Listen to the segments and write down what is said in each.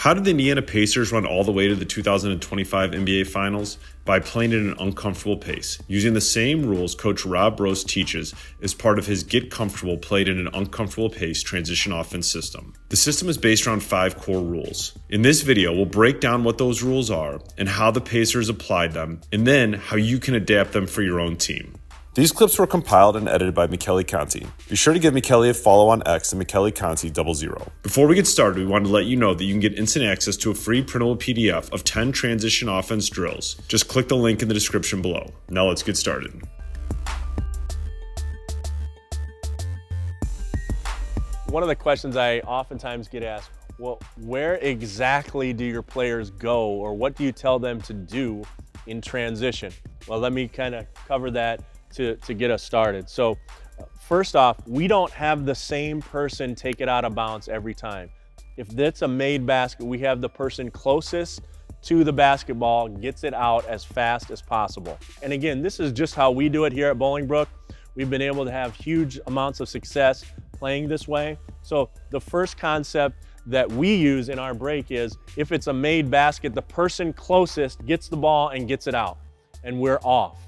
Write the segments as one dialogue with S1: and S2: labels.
S1: How did the Indiana Pacers run all the way to the 2025 NBA Finals? By playing at an uncomfortable pace, using the same rules Coach Rob Brost teaches as part of his Get Comfortable Played at an Uncomfortable Pace transition offense system. The system is based around 5 core rules. In this video, we'll break down what those rules are and how the Pacers applied them, and then how you can adapt them for your own team. These clips were compiled and edited by Michele Conti. Be sure to give Michele a follow on X at Michele Conti 00. Before we get started, we wanted to let you know that you can get instant access to a free printable PDF of 10 transition offense drills. Just click the link in the description below. Now let's get started.
S2: One of the questions I oftentimes get asked, well, where exactly do your players go, or what do you tell them to do in transition? Well, let me kind of cover that to get us started. So first off, we don't have the same person take it out of bounds every time. If that's a made basket, we have the person closest to the basketball gets it out as fast as possible. And again, this is just how we do it here at Bolingbrook. We've been able to have huge amounts of success playing this way. So the first concept that we use in our break is, if it's a made basket, the person closest gets the ball and gets it out, and we're off.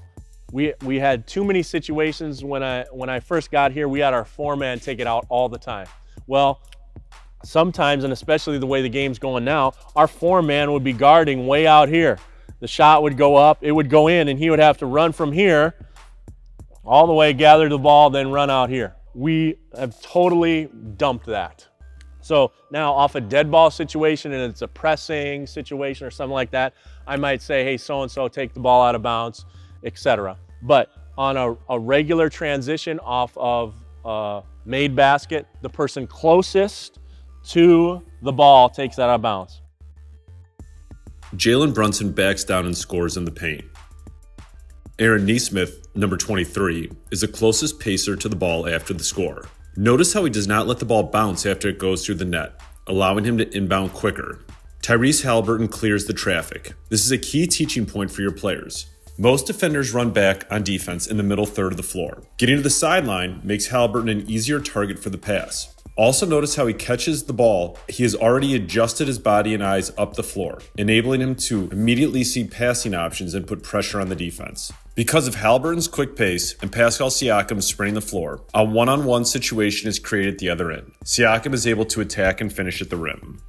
S2: We had too many situations when I first got here. We had our 4-man take it out all the time. Well, sometimes, and especially the way the game's going now, our 4-man would be guarding way out here. The shot would go up, it would go in, and he would have to run from here all the way, gather the ball, then run out here. We have totally dumped that. So now off a dead ball situation, and it's a pressing situation or something like that, I might say, hey, so-and-so, take the ball out of bounds, etc. But on a regular transition off of a made basket, the person closest to the ball takes that out of bounds.
S1: Jalen Brunson backs down and scores in the paint. Aaron Nesmith, number 23, is the closest pacer to the ball after the score. Notice how he does not let the ball bounce after it goes through the net, allowing him to inbound quicker. Tyrese Halliburton clears the traffic. This is a key teaching point for your players. Most defenders run back on defense in the middle third of the floor. Getting to the sideline makes Halliburton an easier target for the pass. Also notice how he catches the ball. He has already adjusted his body and eyes up the floor, enabling him to immediately see passing options and put pressure on the defense. Because of Halliburton's quick pace and Pascal Siakam spraying the floor, a one-on-one situation is created at the other end. Siakam is able to attack and finish at the rim.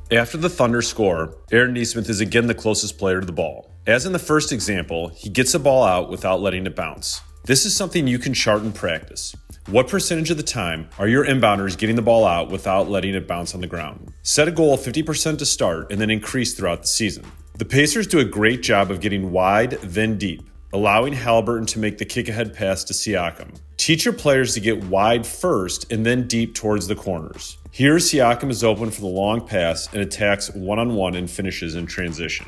S1: After the Thunder score, Aaron Nesmith is again the closest player to the ball. As in the first example, he gets the ball out without letting it bounce. This is something you can chart in practice. What percentage of the time are your inbounders getting the ball out without letting it bounce on the ground? Set a goal of 50% to start and then increase throughout the season. The Pacers do a great job of getting wide, then deep, allowing Halliburton to make the kick-ahead pass to Siakam. Teach your players to get wide first and then deep towards the corners. Here, Siakam is open for the long pass and attacks one-on-one and finishes in transition.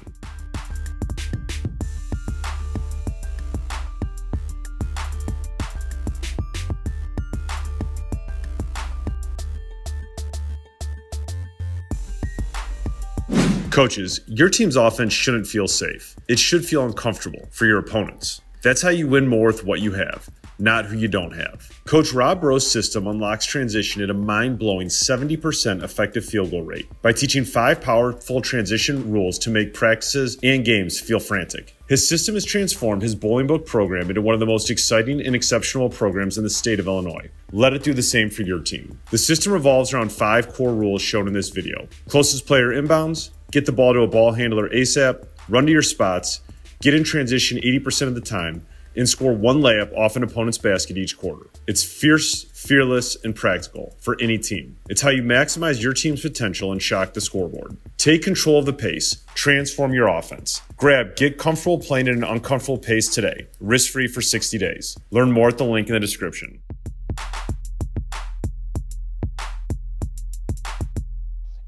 S1: Coaches, your team's offense shouldn't feel safe. It should feel uncomfortable for your opponents. That's how you win more with what you have, not who you don't have. Coach Rob Brost's system unlocks transition at a mind-blowing 70% effective field goal rate by teaching 5 powerful transition rules to make practices and games feel frantic. His system has transformed his Bolingbrook program into one of the most exciting and exceptional programs in the state of Illinois. Let it do the same for your team. The system revolves around 5 core rules shown in this video. Closest player inbounds, get the ball to a ball handler ASAP, run to your spots, get in transition 80% of the time, and score 1 layup off an opponent's basket each quarter. It's fierce, fearless, and practical for any team. It's how you maximize your team's potential and shock the scoreboard. Take control of the pace. Transform your offense. Grab Get Comfortable Playing at an Uncomfortable Pace today. Risk-free for 60 days. Learn more at the link in the description.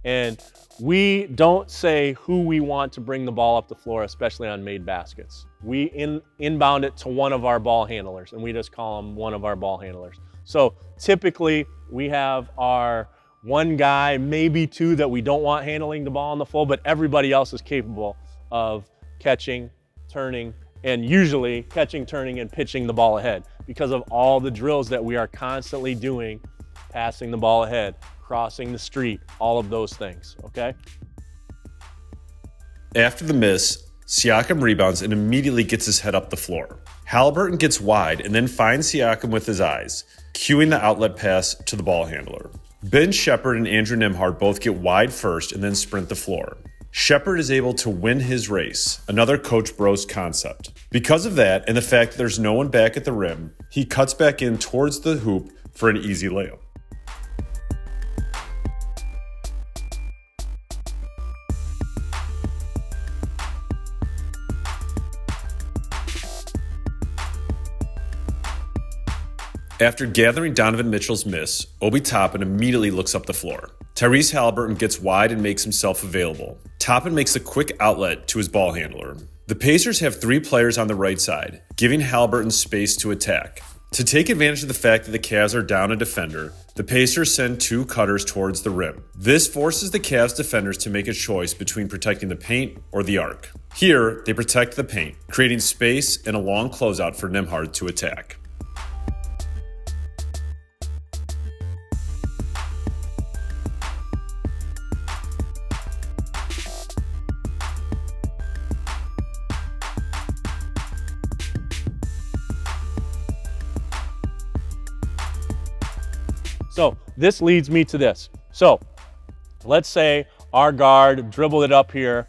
S2: And we don't say who we want to bring the ball up the floor, especially on made baskets. We inbound it to one of our ball handlers, and we just call them one of our ball handlers. So typically we have our one guy, maybe two that we don't want handling the ball in the full, but everybody else is capable of catching, turning, and usually catching, turning, and pitching the ball ahead because of all the drills that we are constantly doing, passing the ball ahead, crossing the street, all of those things, okay?
S1: After the miss, Siakam rebounds and immediately gets his head up the floor. Halliburton gets wide and then finds Siakam with his eyes, cueing the outlet pass to the ball handler. Ben Shepard and Andrew Nembhard both get wide first and then sprint the floor. Shepard is able to win his race, another Coach Brost concept. Because of that and the fact that there's no one back at the rim, he cuts back in towards the hoop for an easy layup. After gathering Donovan Mitchell's miss, Obi Toppin immediately looks up the floor. Tyrese Halliburton gets wide and makes himself available. Toppin makes a quick outlet to his ball handler. The Pacers have 3 players on the right side, giving Halliburton space to attack. To take advantage of the fact that the Cavs are down a defender, the Pacers send 2 cutters towards the rim. This forces the Cavs defenders to make a choice between protecting the paint or the arc. Here, they protect the paint, creating space and a long closeout for Nembhard to attack.
S2: So this leads me to this. So let's say our guard dribbled it up here.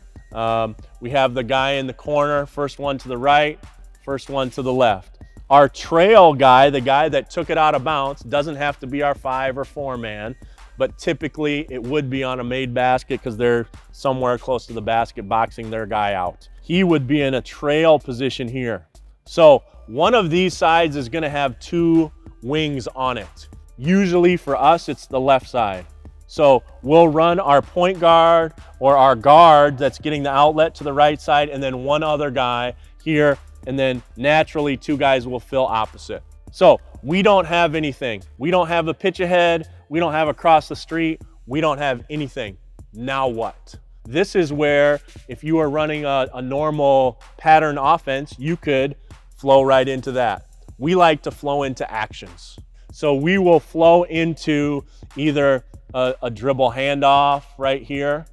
S2: We have the guy in the corner, first one to the right, first one to the left. Our trail guy, the guy that took it out of bounds, doesn't have to be our 5 or 4 man, but typically it would be on a made basket because they're somewhere close to the basket boxing their guy out. He would be in a trail position here. So one of these sides is going to have 2 wings on it. Usually for us, it's the left side. So we'll run our point guard or our guard that's getting the outlet to the right side and then one other guy here, and then naturally 2 guys will fill opposite. So we don't have anything. We don't have a pitch ahead. We don't have across the street. We don't have anything. Now what? This is where if you are running a normal pattern offense, you could flow right into that. We like to flow into actions. So we will flow into either a dribble handoff right here,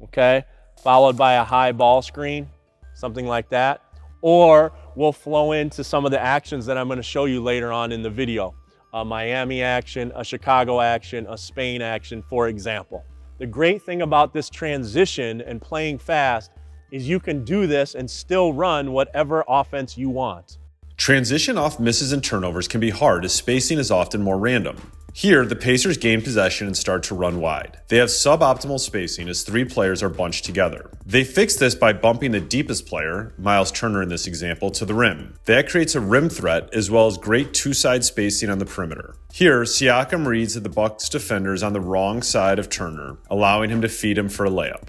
S2: okay, followed by a high ball screen, something like that. Or we'll flow into some of the actions that I'm going to show you later on in the video. A Miami action, a Chicago action, a Spain action, for example. The great thing about this transition and playing fast is you can do this and still run whatever offense you want.
S1: Transition off misses and turnovers can be hard as spacing is often more random. Here, the Pacers gain possession and start to run wide. They have suboptimal spacing as 3 players are bunched together. They fix this by bumping the deepest player, Miles Turner in this example, to the rim. That creates a rim threat as well as great 2-side spacing on the perimeter. Here, Siakam reads that the Bucks defender is on the wrong side of Turner, allowing him to feed him for a layup.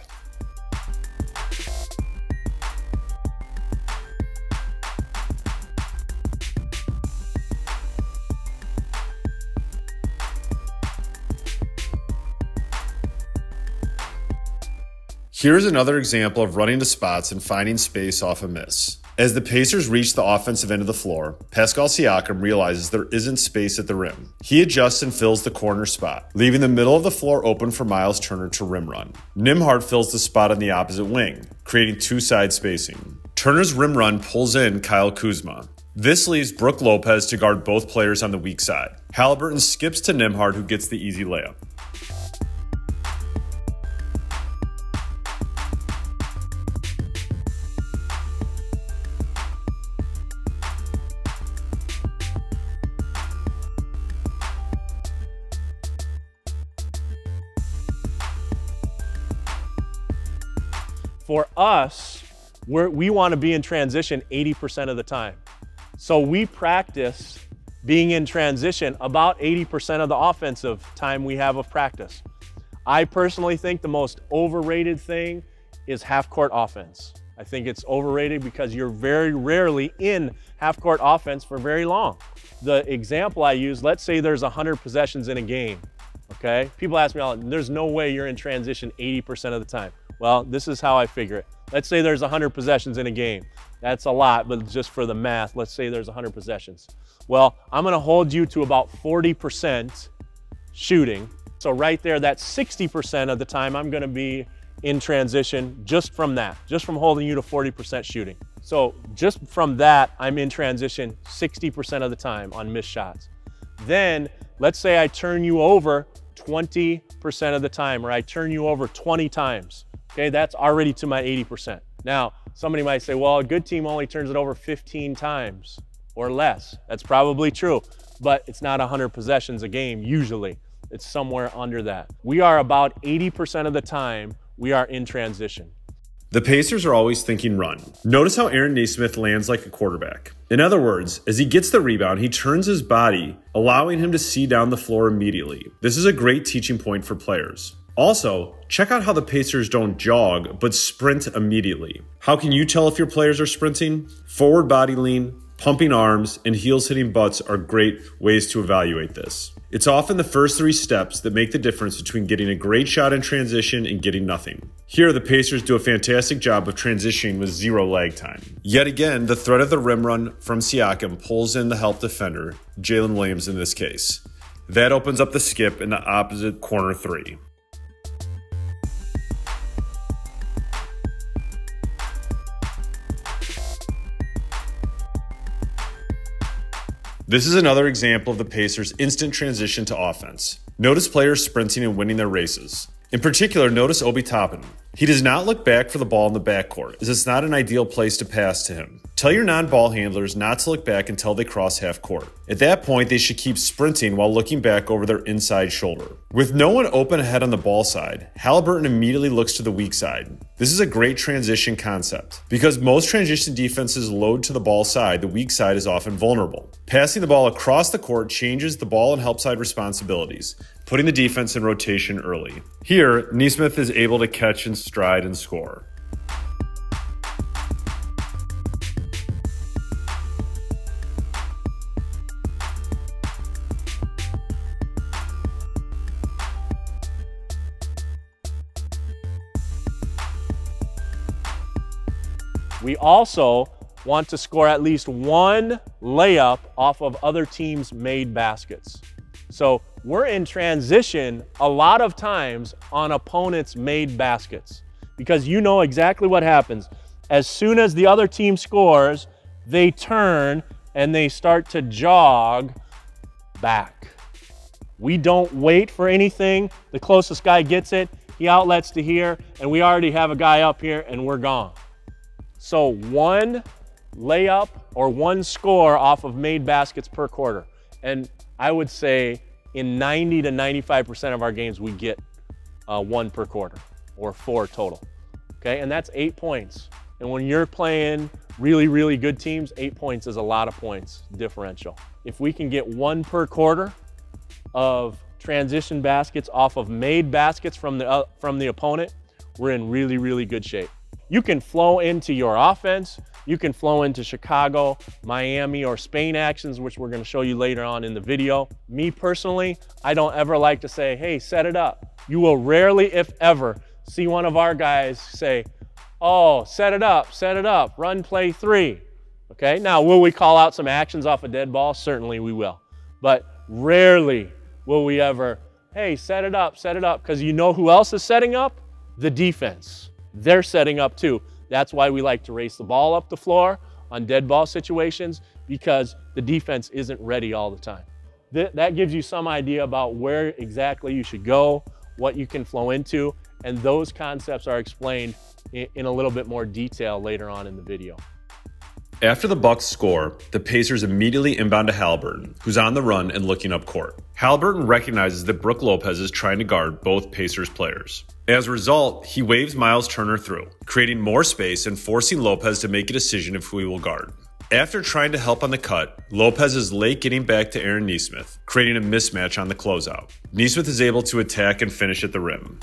S1: Here's another example of running to spots and finding space off a miss. As the Pacers reach the offensive end of the floor, Pascal Siakam realizes there isn't space at the rim. He adjusts and fills the corner spot, leaving the middle of the floor open for Miles Turner to rim run. Nembhard fills the spot on the opposite wing, creating 2-side spacing. Turner's rim run pulls in Kyle Kuzma. This leaves Brook Lopez to guard both players on the weak side. Halliburton skips to Nembhard, who gets the easy layup.
S2: For us, we want to be in transition 80% of the time. So we practice being in transition about 80% of the offensive time we have of practice. I personally think the most overrated thing is half-court offense. I think it's overrated because you're very rarely in half-court offense for very long. The example I use, let's say there's 100 possessions in a game, okay? okay? People ask me all, there's no way you're in transition 80% of the time. Well, this is how I figure it. Let's say there's 100 possessions in a game. That's a lot, but just for the math, let's say there's 100 possessions. Well, I'm gonna hold you to about 40% shooting. So right there, that's 60% of the time I'm gonna be in transition just from that, just from holding you to 40% shooting. So just from that, I'm in transition 60% of the time on missed shots. Then let's say I turn you over 20% of the time, or I turn you over 20 times. Okay, that's already to my 80%. Now, somebody might say, well, a good team only turns it over 15 times or less. That's probably true, but it's not 100 possessions a game usually. It's somewhere under that. We are about 80% of the time, we are in transition.
S1: The Pacers are always thinking run. Notice how Aaron Nesmith lands like a quarterback. In other words, as he gets the rebound, he turns his body, allowing him to see down the floor immediately. This is a great teaching point for players. Also, check out how the Pacers don't jog, but sprint immediately. How can you tell if your players are sprinting? Forward body lean, pumping arms, and heels hitting butts are great ways to evaluate this. It's often the first 3 steps that make the difference between getting a great shot in transition and getting nothing. Here, the Pacers do a fantastic job of transitioning with 0 lag time. Yet again, the threat of the rim run from Siakam pulls in the help defender, Jalen Williams in this case. That opens up the skip in the opposite corner 3. This is another example of the Pacers' instant transition to offense. Notice players sprinting and winning their races. In particular, notice Obi Toppin. He does not look back for the ball in the backcourt, as it's not an ideal place to pass to him. Tell your non-ball handlers not to look back until they cross half court. At that point, they should keep sprinting while looking back over their inside shoulder. With no one open ahead on the ball side, Halliburton immediately looks to the weak side. This is a great transition concept. Because most transition defenses load to the ball side, the weak side is often vulnerable. Passing the ball across the court changes the ball and help side responsibilities, putting the defense in rotation early. Here, Nesmith is able to catch and stride and score.
S2: We also want to score at least 1 layup off of other teams' made baskets. So we're in transition a lot of times on opponents' made baskets because you know exactly what happens. As soon as the other team scores, they turn and they start to jog back. We don't wait for anything. The closest guy gets it, he outlets to here, and we already have a guy up here and we're gone. So 1 layup or 1 score off of made baskets per quarter. And I would say in 90 to 95% of our games, we get 1 per quarter or 4 total. Okay, and that's 8 points. And when you're playing really, really good teams, 8 points is a lot of points differential. If we can get 1 per quarter of transition baskets off of made baskets from the opponent, we're in really, really good shape. You can flow into your offense. You can flow into Chicago, Miami, or Spain actions, which we're going to show you later on in the video. Me personally, I don't ever like to say, hey, set it up. You will rarely, if ever, see one of our guys say, oh, set it up, run play 3. Okay, now will we call out some actions off a dead ball? Certainly we will. But rarely will we ever, hey, set it up, because you know who else is setting up? The defense. They're setting up too. That's why we like to race the ball up the floor on dead ball situations, because the defense isn't ready all the time. That gives you some idea about where exactly you should go, what you can flow into, and those concepts are explained in a little bit more detail later on in the video.
S1: After the Bucks score, the Pacers immediately inbound to Halliburton, who's on the run and looking up court. Halliburton recognizes that Brook Lopez is trying to guard both Pacers players. As a result, he waves Miles Turner through, creating more space and forcing Lopez to make a decision if he will guard. After trying to help on the cut, Lopez is late getting back to Aaron Nesmith, creating a mismatch on the closeout. Nesmith is able to attack and finish at the rim.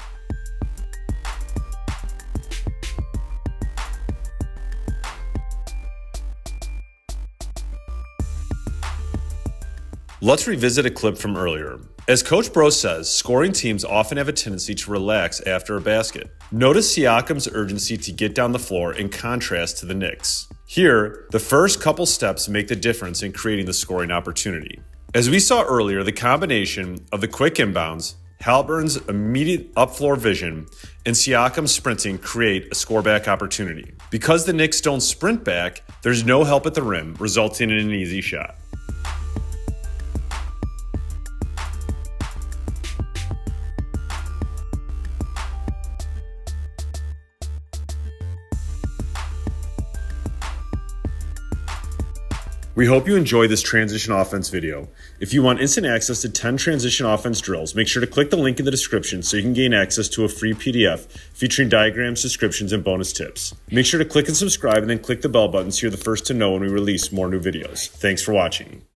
S1: Let's revisit a clip from earlier. As Coach Brost says, scoring teams often have a tendency to relax after a basket. Notice Siakam's urgency to get down the floor in contrast to the Knicks. Here, the first couple steps make the difference in creating the scoring opportunity. As we saw earlier, the combination of the quick inbounds, Haliburton's immediate up-floor vision, and Siakam's sprinting create a scoreback opportunity. Because the Knicks don't sprint back, there's no help at the rim, resulting in an easy shot. We hope you enjoy this transition offense video. If you want instant access to 10 transition offense drills, make sure to click the link in the description so you can gain access to a free PDF featuring diagrams, descriptions, and bonus tips. Make sure to click and subscribe and then click the bell button so you're the first to know when we release more new videos. Thanks for watching.